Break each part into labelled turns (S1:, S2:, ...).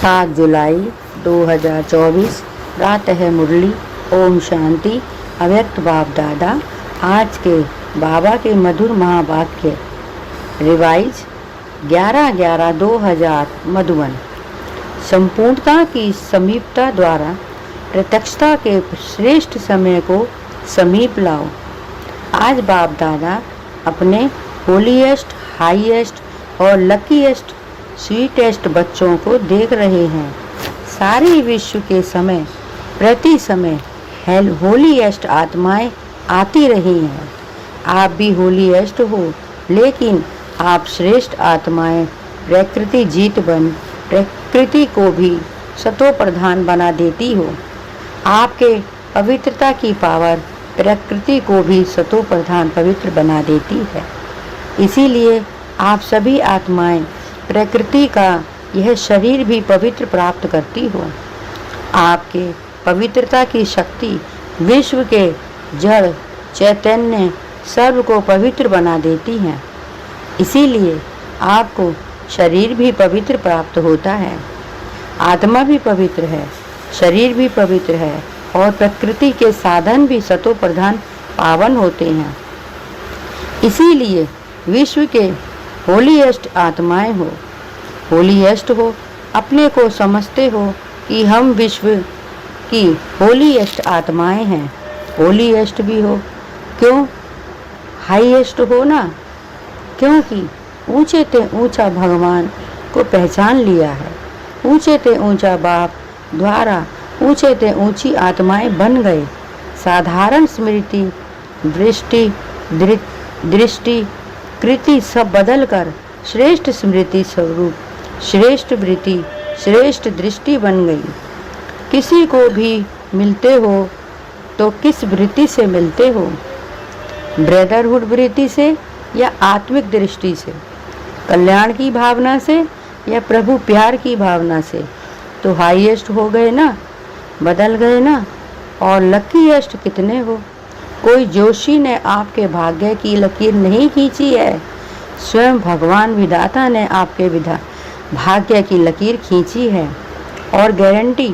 S1: 7 जुलाई 2024। रात है मुरली। ओम शांति। अव्यक्त बाप दादा आज के बाबा के मधुर महावाक्य। रिवाइज 11/11/2000 मधुबन। संपूर्णता की समीपता द्वारा प्रत्यक्षता के श्रेष्ठ समय को समीप लाओ। आज बाप दादा अपने होलीएस्ट, हाईएस्ट और लकीएस्ट, स्वीटेस्ट बच्चों को देख रहे हैं। सारी विश्व के समय प्रति समय होलीएस्ट आत्माएं आती रही हैं। आप भी होलीएस्ट हो, लेकिन आप श्रेष्ठ आत्माएं प्रकृति जीत बन प्रकृति को भी सतो प्रधान बना देती हो। आपके पवित्रता की पावर प्रकृति को भी सतो प्रधान पवित्र बना देती है। इसीलिए आप सभी आत्माएं प्रकृति का यह शरीर भी पवित्र प्राप्त करती हो। आपके पवित्रता की शक्ति विश्व के जड़ चैतन्य सर्व को पवित्र बना देती है। इसीलिए आपको शरीर भी पवित्र प्राप्त होता है। आत्मा भी पवित्र है, शरीर भी पवित्र है और प्रकृति के साधन भी सतो प्रधान पावन होते हैं। इसीलिए विश्व के होलीएस्ट आत्माएं हो, होलीएस्ट हो, अपने को समझते हो कि हम विश्व की होलीएस्ट आत्माएं हैं। होलीएस्ट भी हो, क्यों? हाईएस्ट हो ना, क्योंकि ऊंचे ते ऊंचा भगवान को पहचान लिया है। ऊंचे ते ऊंचा बाप द्वारा ऊंचे ते ऊंची आत्माएं बन गए। साधारण स्मृति, दृष्टि कृति सब बदलकर श्रेष्ठ स्मृति स्वरूप, श्रेष्ठ वृत्ति, श्रेष्ठ दृष्टि बन गई। किसी को भी मिलते हो तो किस वृत्ति से मिलते हो? ब्रदरहुड वृत्ति से या आत्मिक दृष्टि से? कल्याण की भावना से या प्रभु प्यार की भावना से? तो हाईएस्ट हो गए ना, बदल गए ना। और लकीएस्ट कितने हो? कोई जोशी ने आपके भाग्य की लकीर नहीं खींची है, स्वयं भगवान विधाता ने आपके भाग्य की लकीर खींची है। और गारंटी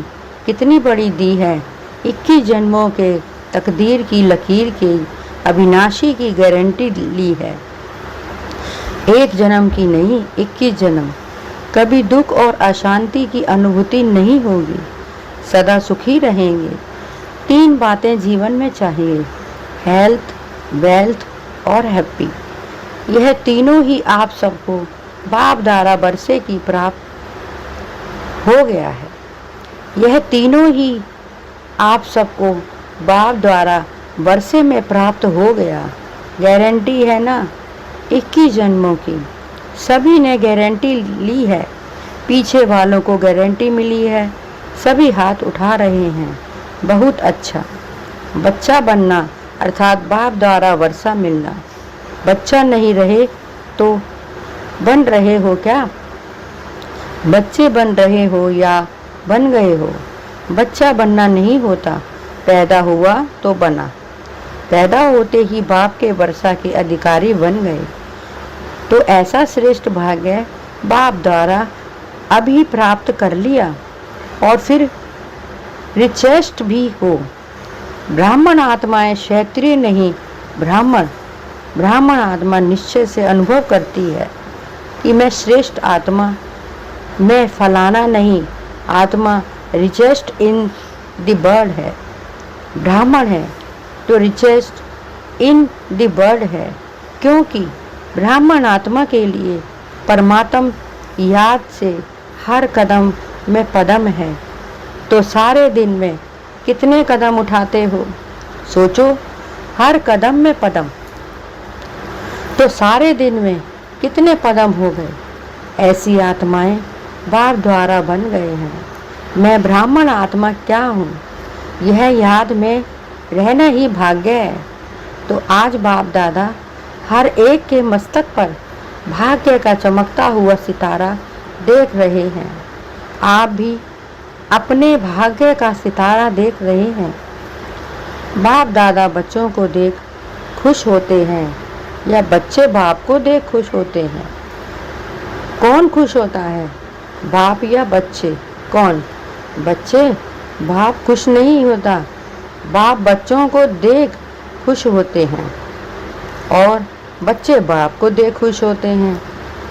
S1: कितनी बड़ी दी है, 21 जन्मों के तकदीर की लकीर की अविनाशी की गारंटी ली है। एक जन्म की नहीं, 21 जन्म। कभी दुख और अशांति की अनुभूति नहीं होगी, सदा सुखी रहेंगे। 3 बातें जीवन में चाहिए, हेल्थ, वेल्थ और हैप्पी। यह तीनों ही आप सबको बाप दादा वर्षे की प्राप्त हो गया है। यह तीनों ही आप सबको बाप द्वारा वर्षे में प्राप्त हो गया। गारंटी है ना, 21 जन्मों की। सभी ने गारंटी ली है, पीछे वालों को गारंटी मिली है, सभी हाथ उठा रहे हैं। बहुत अच्छा। बच्चा बनना अर्थात बाप द्वारा वर्षा मिलना। बच्चा नहीं रहे तो बन रहे हो क्या? बच्चे बन रहे हो या बन गए हो? बच्चा बनना नहीं होता, पैदा हुआ तो बना। पैदा होते ही बाप के वर्षा के अधिकारी बन गए। तो ऐसा श्रेष्ठ भाग्य बाप द्वारा अभी प्राप्त कर लिया। और फिर रिचेस्ट भी हो। ब्राह्मण आत्माएं क्षत्रिय नहीं, ब्राह्मण आत्मा निश्चय से अनुभव करती है कि मैं श्रेष्ठ आत्मा, मैं फलाना नहीं। आत्मा रिचेस्ट इन द बर्ड है। ब्राह्मण है तो रिचेस्ट इन द बर्ड है, क्योंकि ब्राह्मण आत्मा के लिए परमात्म याद से हर कदम में पदम है। तो सारे दिन में कितने कदम उठाते हो? सोचो, हर कदम में पदम। तो सारे दिन में कितने पदम हो गए? ऐसी आत्माएं बाप द्वारा बन गए हैं। मैं ब्राह्मण आत्मा क्या हूँ, यह याद में रहना ही भाग्य है। तो आज बाप दादा हर एक के मस्तक पर भाग्य का चमकता हुआ सितारा देख रहे हैं। आप भी अपने भाग्य का सितारा देख रहे हैं। बाप दादा बच्चों को देख खुश होते हैं या बच्चे बाप को देख खुश होते हैं? कौन खुश होता है, बाप या बच्चे? कौन? बच्चे। बाप खुश नहीं होता, बाप बच्चों को देख खुश होते हैं और बच्चे बाप को देख खुश होते हैं।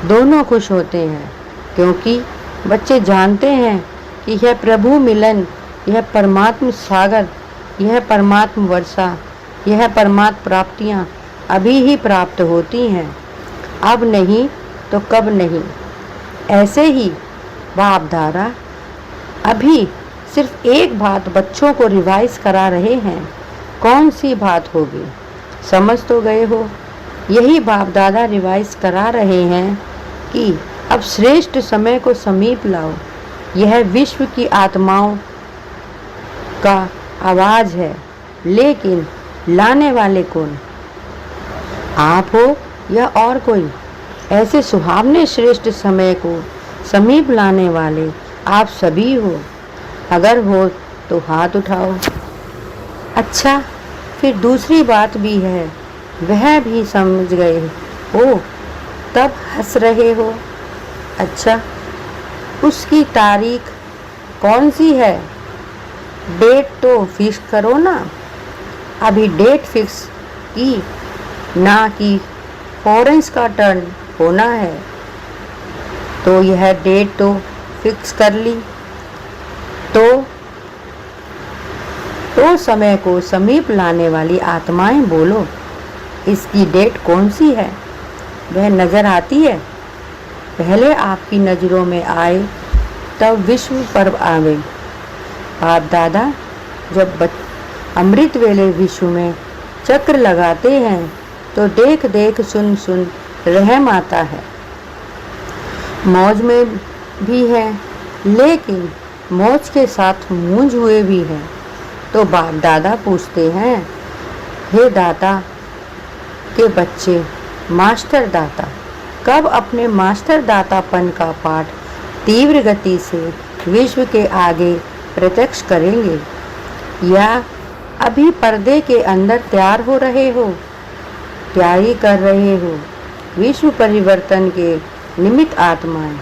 S1: दोनों खुश होते हैं क्योंकि बच्चे जानते हैं कि यह प्रभु मिलन, यह परमात्म सागर, यह परमात्म वर्षा, यह परमात्म प्राप्तियाँ अभी ही प्राप्त होती हैं, अब नहीं तो कब नहीं। ऐसे ही बाप दादा अभी सिर्फ एक बात बच्चों को रिवाइज करा रहे हैं। कौन सी बात होगी? समझ तो गए हो। यही बाप दादा रिवाइज करा रहे हैं कि अब श्रेष्ठ समय को समीप लाओ। यह विश्व की आत्माओं का आवाज़ है, लेकिन लाने वाले कौन? आप हो या और कोई? ऐसे सुहावने श्रेष्ठ समय को समीप लाने वाले आप सभी हो। अगर हो तो हाथ उठाओ। अच्छा, फिर दूसरी बात भी है, वह भी समझ गए हो तब हंस रहे हो। अच्छा, उसकी तारीख कौन सी है? डेट तो फिक्स करो ना। अभी डेट फिक्स की ना कि फॉरेंस का टर्न होना है, तो यह डेट तो फिक्स कर ली। तो समय को समीप लाने वाली आत्माएं बोलो, इसकी डेट कौन सी है? वह नज़र आती है? पहले आपकी नज़रों में आए तब विश्व पर्व आवे। आप दादा जब अमृत वेले विश्व में चक्र लगाते हैं तो देख देख सुन सुन रहम आता है। मौज में भी है, लेकिन मौज के साथ मूंझ हुए भी हैं। तो बाप दादा पूछते हैं, हे दाता के बच्चे, मास्टर दाता कब अपने मास्टर दातापन का पाठ तीव्र गति से विश्व के आगे प्रत्यक्ष करेंगे, या अभी पर्दे के अंदर तैयार हो रहे हो, तैयारी कर रहे हो? विश्व परिवर्तन के निमित्त आत्माएं,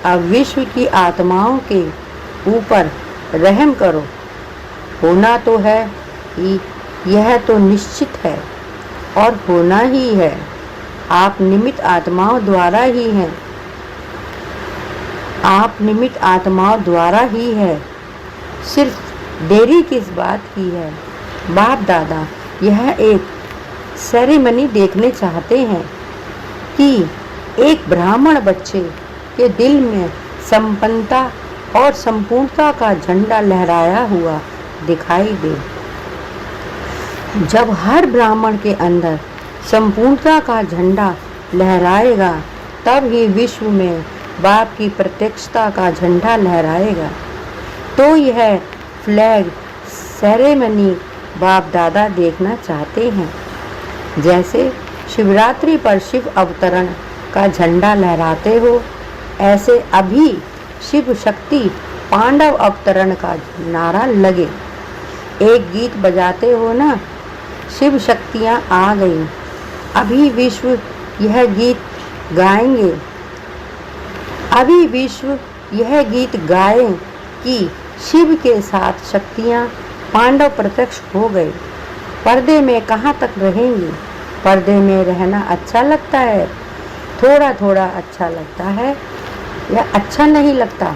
S1: अब विश्व की आत्माओं के ऊपर रहम करो। होना तो है कि यह तो निश्चित है और होना ही है। आप निमित्त आत्माओं द्वारा ही हैं, आप निमित्त आत्माओं द्वारा ही है। सिर्फ देरी किस बात की है? बाप दादा यह एक सेरेमनी देखने चाहते हैं कि एक ब्राह्मण बच्चे के दिल में संपन्नता और संपूर्णता का झंडा लहराया हुआ दिखाई दे। जब हर ब्राह्मण के अंदर संपूर्णता का झंडा लहराएगा, तब ही विश्व में बाप की प्रत्यक्षता का झंडा लहराएगा। तो यह फ्लैग सेरेमनी बाप दादा देखना चाहते हैं। जैसे शिवरात्रि पर शिव अवतरण का झंडा लहराते हो, ऐसे अभी शिव शक्ति पांडव अवतरण का नारा लगे। एक गीत बजाते हो ना, शिव शक्तियाँ आ गई। अभी विश्व यह गीत गाएंगे, अभी विश्व यह गीत गाएं कि शिव के साथ शक्तियाँ पांडव प्रत्यक्ष हो गए। पर्दे में कहाँ तक रहेंगे? पर्दे में रहना अच्छा लगता है, थोड़ा थोड़ा अच्छा लगता है या अच्छा नहीं लगता?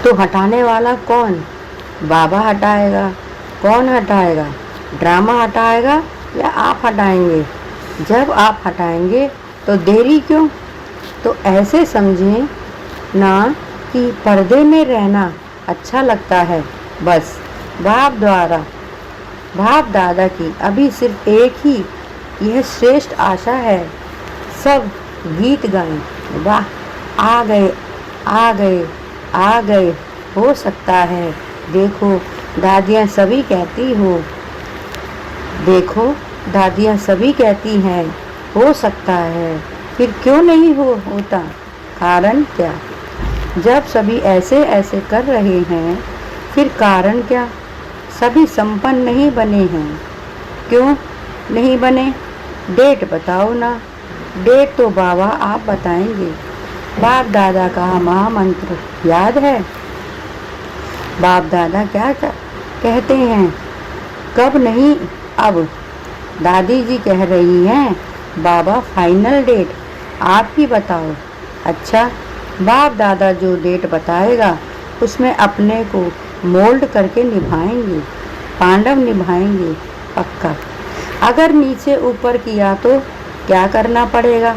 S1: तो हटाने वाला कौन? बाबा हटाएगा। कौन हटाएगा? ड्रामा हटाएगा या आप हटाएंगे? जब आप हटाएंगे तो देरी क्यों? तो ऐसे समझें ना कि पर्दे में रहना अच्छा लगता है। बस बाप दादा की अभी सिर्फ एक ही यह श्रेष्ठ आशा है, सब गीत गाएं। वाह, आ गए आ गए आ गए। हो सकता है, देखो दादियाँ सभी कहती हो, देखो दादियाँ सभी कहती हैं हो सकता है, फिर क्यों नहीं होता? कारण क्या? जब सभी ऐसे ऐसे कर रहे हैं, फिर कारण क्या? सभी संपन्न नहीं बने हैं। क्यों नहीं बने? डेट बताओ ना। डेट तो बाबा आप बताएंगे। बाप दादा का महामंत्र याद है? बाप दादा क्या कहते हैं? कब नहीं अब। दादी जी कह रही हैं बाबा फाइनल डेट आप ही बताओ। अच्छा, बाप दादा जो डेट बताएगा उसमें अपने को मोल्ड करके निभाएंगे, पांडव निभाएंगे पक्का। अगर नीचे ऊपर किया तो क्या करना पड़ेगा?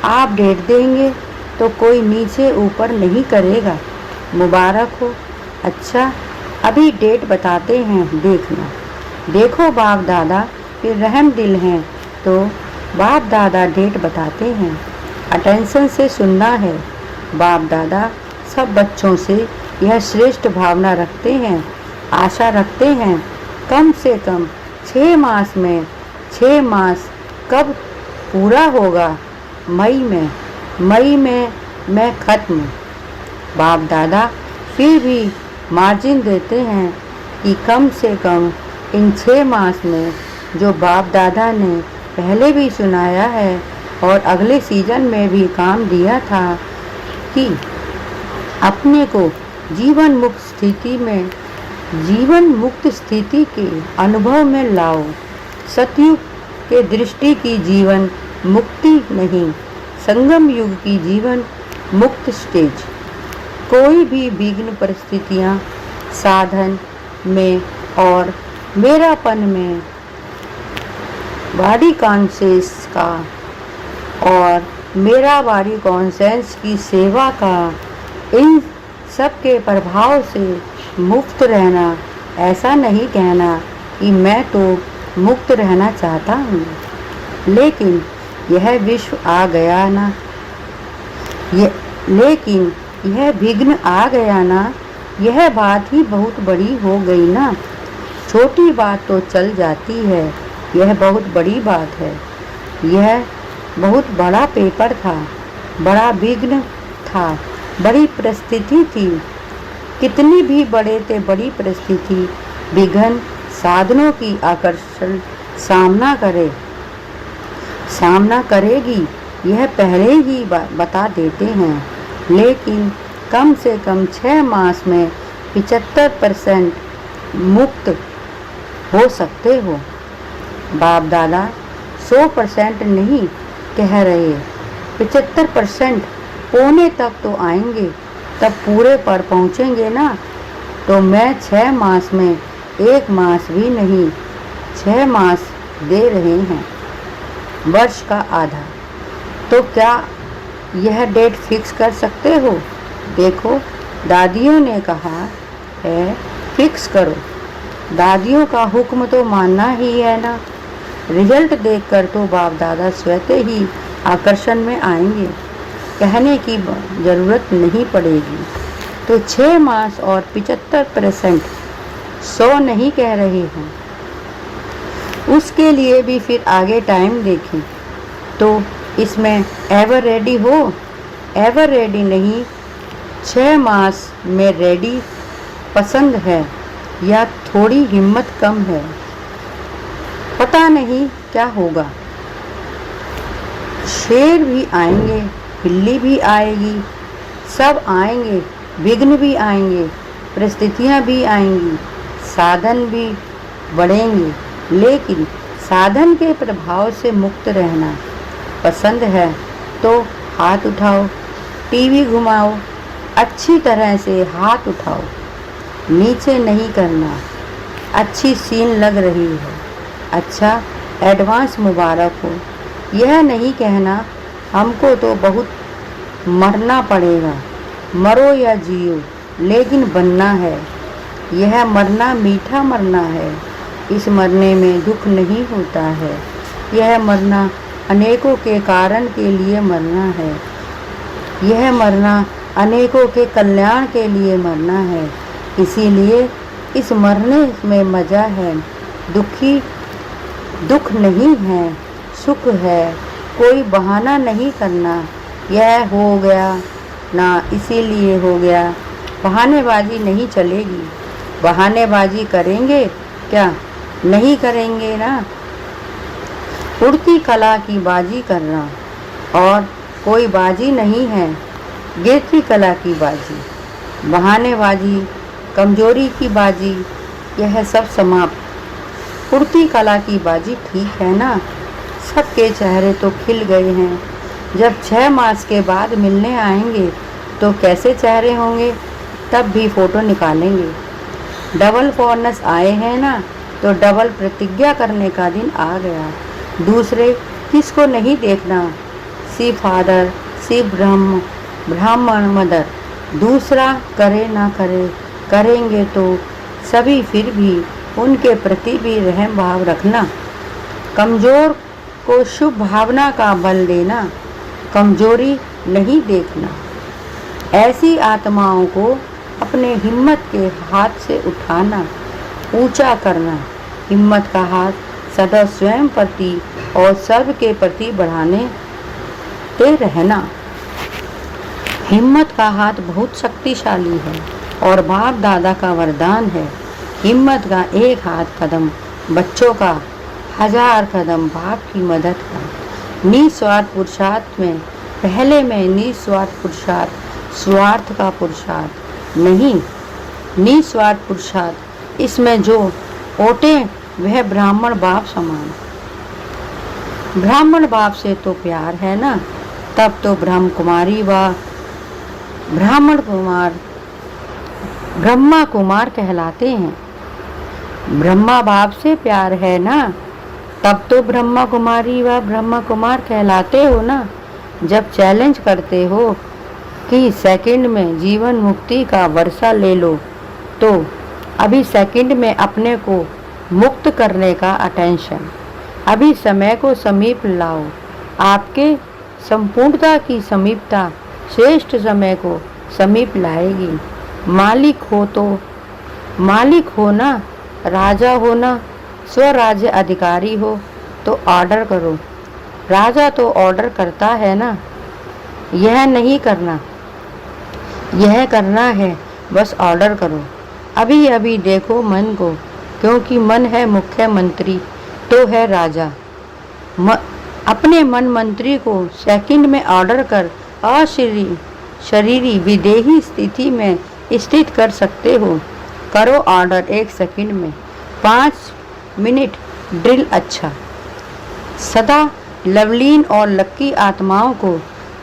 S1: आप डेट देंगे तो कोई नीचे ऊपर नहीं करेगा। मुबारक हो। अच्छा, अभी डेट बताते हैं, देखना। देखो बाप दादा फिर रहम दिल हैं तो बाप दादा डेट बताते हैं। अटेंशन से सुनना है। बाप दादा सब बच्चों से यह श्रेष्ठ भावना रखते हैं, आशा रखते हैं कम से कम 6 मास में। 6 मास कब पूरा होगा? मई में मैं ख़त्म। बाप दादा फिर भी मार्जिन देते हैं कि कम से कम इन 6 मास में जो बाप दादा ने पहले भी सुनाया है और अगले सीजन में भी काम दिया था कि अपने को जीवन मुक्त स्थिति के अनुभव में लाओ। सतयुग के दृष्टि की जीवन मुक्ति नहीं, संगम युग की जीवन मुक्त स्टेज। कोई भी विघ्न परिस्थितियाँ साधन में और मेरापन में, बॉडी कॉन्शियस का और मेरा बॉडी कॉन्शियस की सेवा का, इन सब के प्रभाव से मुक्त रहना। ऐसा नहीं कहना कि मैं तो मुक्त रहना चाहता हूँ, लेकिन यह विश्व आ गया ना, लेकिन यह विघ्न आ गया ना, यह बात ही बहुत बड़ी हो गई ना। छोटी बात तो चल जाती है, यह बहुत बड़ी बात है। यह बहुत बड़ा पेपर था, बड़ा विघ्न था, बड़ी परिस्थिति थी। कितनी भी बड़े थे बड़ी परिस्थिति, विघ्न साधनों की आकर्षण सामना करेगी, यह पहले ही बता देते हैं। लेकिन कम से कम 6 मास में 75% मुक्त हो सकते हो। बाप दादा 100% नहीं कह रहे, 75% पौने तक तो आएंगे, तब पूरे पर पहुँचेंगे ना। तो मैं 6 मास में 1 मास भी नहीं, 6 मास दे रहे हैं, वर्ष का आधा। तो क्या यह डेट फिक्स कर सकते हो? देखो, दादियों ने कहा है फिक्स करो। दादियों का हुक्म तो मानना ही है ना। रिजल्ट देखकर तो बाप दादा स्वतः ही आकर्षण में आएंगे, कहने की ज़रूरत नहीं पड़ेगी। तो 6 मास और 75%, 100 नहीं कह रहे हैं। उसके लिए भी फिर आगे टाइम देखें। तो इसमें एवर रेडी हो? एवर रेडी नहीं, 6 मास में रेडी पसंद है या थोड़ी हिम्मत कम है? पता नहीं क्या होगा। शेर भी आएंगे, बिल्ली भी आएगी, सब आएंगे, विघ्न भी आएंगे, परिस्थितियाँ भी आएंगी, साधन भी बढ़ेंगे। लेकिन साधन के प्रभाव से मुक्त रहना पसंद है तो हाथ उठाओ, टीवी घुमाओ, अच्छी तरह से हाथ उठाओ, नीचे नहीं करना। अच्छी सीन लग रही है, अच्छा, एडवांस मुबारक हो। यह नहीं कहना हमको तो बहुत मरना पड़ेगा, मरो या जियो, लेकिन बनना है। यह मरना मीठा मरना है, इस मरने में दुख नहीं होता है। यह मरना अनेकों के कारण के लिए मरना है। यह मरना अनेकों के कल्याण के लिए मरना है। इसीलिए इस मरने में मज़ा है। दुख नहीं है, सुख है। कोई बहाना नहीं करना, यह हो गया ना इसीलिए हो गया। बहानेबाजी नहीं चलेगी। बहानेबाजी करेंगे क्या? नहीं करेंगे ना। उड़ती कला की बाजी करना और कोई बाजी नहीं है, गिरती कला की बाजी। बहानेबाजी कमजोरी की बाजी, यह सब समाप्त। कुर्ती कला की बाजी ठीक है ना। सबके चेहरे तो खिल गए हैं। जब 6 मास के बाद मिलने आएंगे तो कैसे चेहरे होंगे, तब भी फोटो निकालेंगे। डबल फॉरनस आए हैं ना, तो डबल प्रतिज्ञा करने का दिन आ गया। दूसरे किसको नहीं देखना, सी फादर, सी ब्राह्मण मदर। दूसरा करे ना करे, करेंगे तो सभी, फिर भी उनके प्रति भी रहम भाव रखना। कमज़ोर को शुभ भावना का बल देना, कमजोरी नहीं देखना। ऐसी आत्माओं को अपने हिम्मत के हाथ से उठाना, ऊंचा करना। हिम्मत का हाथ सदा स्वयं प्रति और सर्व के प्रति बढ़ाने ते रहना। हिम्मत का हाथ बहुत शक्तिशाली है और बाप दादा का वरदान है। हिम्मत का एक हाथ कदम बच्चों का, 1000 कदम बाप की मदद का। निस्वार्थ पुरुषार्थ में पहले में निस्वार्थ पुरुषार्थ, स्वार्थ का पुरुषार्थ नहीं। निस्वार्थ पुरुषार्थ, इसमें जो ओटे वह ब्राह्मण बाप समान। ब्राह्मण बाप से तो प्यार है ना, तब तो ब्रह्म कुमारी व ब्राह्मण कुमार ब्रह्मा कुमार कहलाते हैं। ब्रह्मा बाप से प्यार है ना, तब तो ब्रह्मा कुमारी व ब्रह्मा कुमार कहलाते हो ना। जब चैलेंज करते हो कि सेकंड में जीवन मुक्ति का वर्षा ले लो, तो अभी सेकंड में अपने को मुक्त करने का अटेंशन, अभी समय को समीप लाओ। आपके संपूर्णता की समीपता श्रेष्ठ समय को समीप लाएगी। मालिक हो तो मालिक हो ना, राजा हो ना, स्वराज्य अधिकारी हो तो ऑर्डर करो। राजा तो ऑर्डर करता है ना, यह नहीं करना, यह करना है, बस ऑर्डर करो। अभी अभी देखो मन को, क्योंकि मन है मुख्यमंत्री तो है राजा। अपने मन मंत्री को सेकंड में ऑर्डर कर शरीरी विदेही स्थिति में स्थित कर सकते हो। करो ऑर्डर 1 सेकंड में, 5 मिनट ड्रिल। अच्छा, सदा लवलीन और लक्की आत्माओं को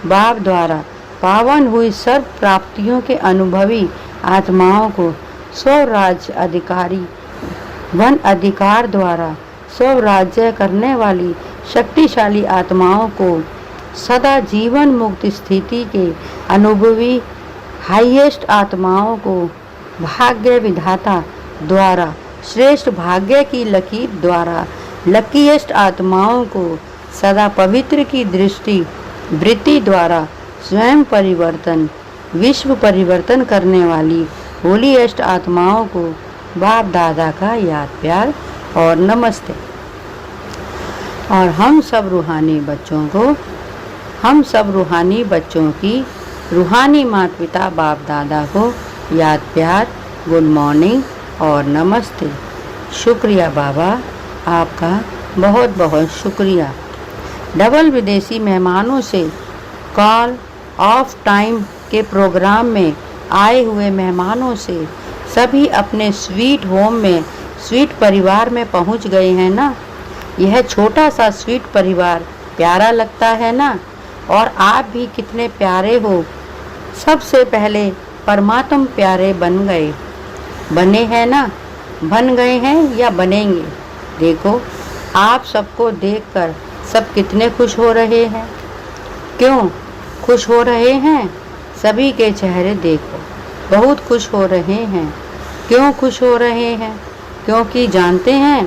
S1: बाप द्वारा पावन हुई सर्व प्राप्तियों के अनुभवी आत्माओं को स्वराज्य अधिकारी वन अधिकार द्वारा स्वराज्य करने वाली शक्तिशाली आत्माओं को सदा जीवन मुक्त स्थिति के अनुभवी हाईएस्ट आत्माओं को भाग्य विधाता द्वारा श्रेष्ठ भाग्य की लकीर द्वारा लकीएस्ट आत्माओं को सदा पवित्र की दृष्टि वृत्ति द्वारा स्वयं परिवर्तन विश्व परिवर्तन करने वाली होलीएस्ट आत्माओं को बाप दादा का याद प्यार और नमस्ते। और हम सब रूहानी बच्चों की रूहानी माता पिता बाप दादा को याद प्यार, गुड मॉर्निंग और नमस्ते। शुक्रिया बाबा, आपका बहुत बहुत शुक्रिया। डबल विदेशी मेहमानों से कॉल ऑफ टाइम के प्रोग्राम में आए हुए मेहमानों से सभी अपने स्वीट होम में, स्वीट परिवार में पहुंच गए हैं ना। यह छोटा सा स्वीट परिवार प्यारा लगता है ना, और आप भी कितने प्यारे हो। सबसे पहले परमात्मा प्यारे बने हैं ना, बन गए हैं या बनेंगे। देखो, आप सबको देखकर सब कितने खुश हो रहे हैं। क्यों खुश हो रहे हैं? सभी के चेहरे देखो, बहुत खुश हो रहे हैं। क्यों खुश हो रहे हैं? क्योंकि जानते हैं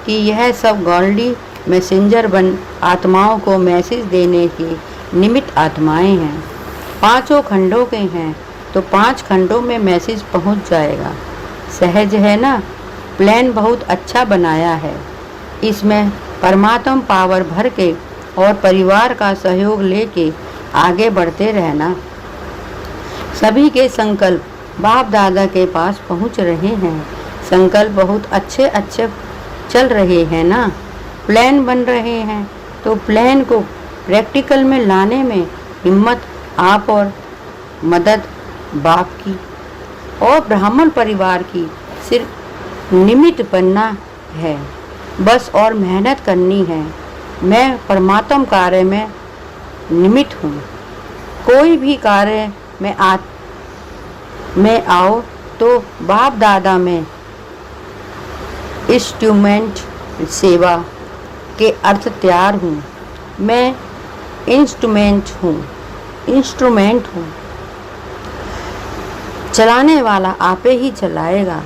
S1: कि यह सब गॉल्डी मैसेंजर बन आत्माओं को मैसेज देने की निमित्त आत्माएं हैं। 5 खंडों के हैं तो 5 खंडों में मैसेज पहुंच जाएगा। सहज है ना, प्लान बहुत अच्छा बनाया है। इसमें परमात्मा पावर भर के और परिवार का सहयोग लेके आगे बढ़ते रहना। सभी के संकल्प बाप दादा के पास पहुंच रहे हैं। संकल्प बहुत अच्छे चल रहे हैं ना, प्लान बन रहे हैं, तो प्लान को प्रैक्टिकल में लाने में हिम्मत आप और मदद बाप की। और ब्राह्मण परिवार की सिर्फ निमित्त बनना है बस, और मेहनत करनी है। मैं परमात्म कार्य में निमित्त हूँ। कोई भी कार्य में आओ तो बाप दादा में इंस्ट्रूमेंट सेवा के अर्थ तैयार हूँ। मैं इंस्ट्रूमेंट हूँ। चलाने वाला आपे ही चलाएगा।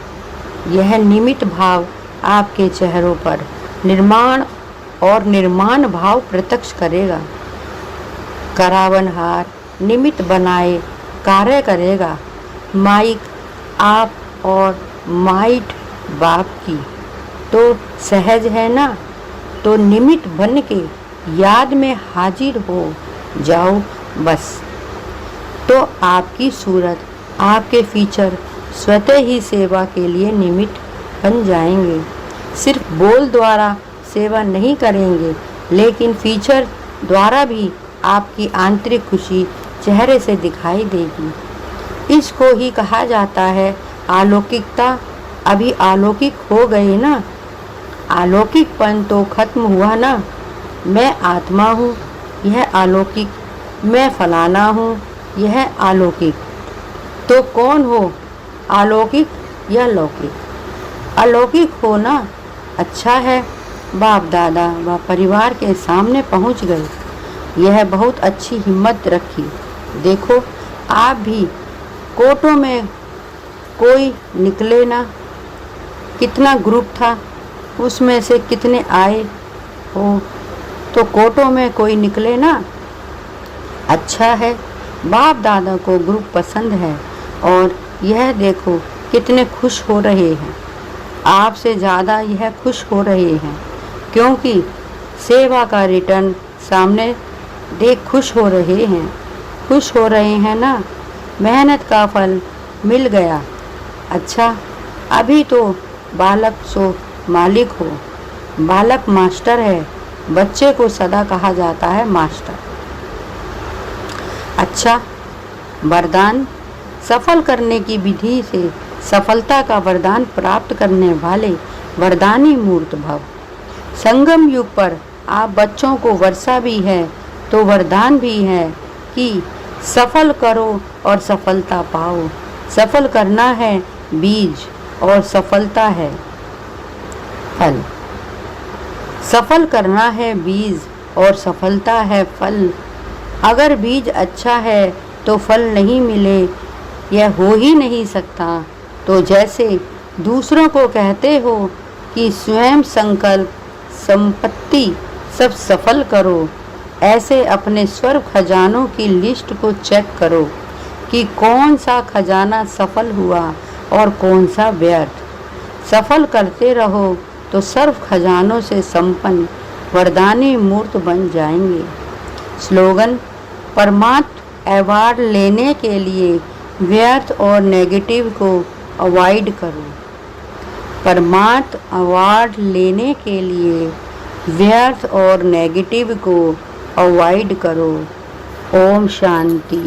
S1: यह निमित्त भाव आपके चेहरों पर निर्माण भाव प्रत्यक्ष करेगा। करावनहार निमित्त बनाए कार्य करेगा। माइक आप और माइट बाप की तो सहज है ना, तो निमित्त बन के याद में हाजिर हो जाओ बस। तो आपकी सूरत, आपके फीचर स्वतः ही सेवा के लिए निमित्त बन जाएंगे। सिर्फ बोल द्वारा सेवा नहीं करेंगे, लेकिन फीचर द्वारा भी आपकी आंतरिक खुशी चेहरे से दिखाई देगी। इसको ही कहा जाता है अलौकिकता। अभी अलौकिक हो गई ना, अलौकिकपन तो खत्म हुआ ना। मैं आत्मा हूँ, यह अलौकिक। मैं फलाना हूँ, यह अलौकिक। तो कौन हो, अलौकिक या लौकिक? अलौकिक होना अच्छा है। बाप दादा व परिवार के सामने पहुँच गए। यह बहुत अच्छी हिम्मत रखी। देखो आप भी कोटों में कोई निकले ना, कितना ग्रुप था, उसमें से कितने आए हो, तो कोटों में कोई निकले ना। अच्छा है, बाप दादा को ग्रुप पसंद है और यह देखो कितने खुश हो रहे हैं। आपसे ज़्यादा यह खुश हो रहे हैं क्योंकि सेवा का रिटर्न सामने देख खुश हो रहे हैं ना। मेहनत का फल मिल गया। अच्छा, अभी तो बालक सो मालिक हो। बालक मास्टर है। बच्चे को सदा कहा जाता है मास्टर। अच्छा, वरदान सफल करने की विधि से सफलता का वरदान प्राप्त करने वाले वरदानी मूर्त भव। संगम युग पर आप बच्चों को वर्षा भी है तो वरदान भी है कि सफल करो और सफलता पाओ। सफल करना है बीज और सफलता है फल। सफल करना है बीज और सफलता है फल। अगर बीज अच्छा है तो फल नहीं मिले, यह हो ही नहीं सकता। तो जैसे दूसरों को कहते हो कि स्वयं संकल्प संपत्ति सब सफल करो, ऐसे अपने स्वर्ग खजानों की लिस्ट को चेक करो कि कौन सा खजाना सफल हुआ और कौन सा व्यर्थ। सफल करते रहो तो सर्व खजानों से संपन्न वरदानी मूर्त बन जाएंगे। स्लोगन: परमात्म अवार्ड लेने के लिए व्यर्थ और नेगेटिव को अवॉइड करो। परमात्म अवार्ड लेने के लिए व्यर्थ और नेगेटिव को अवॉइड करो। ओम शांति।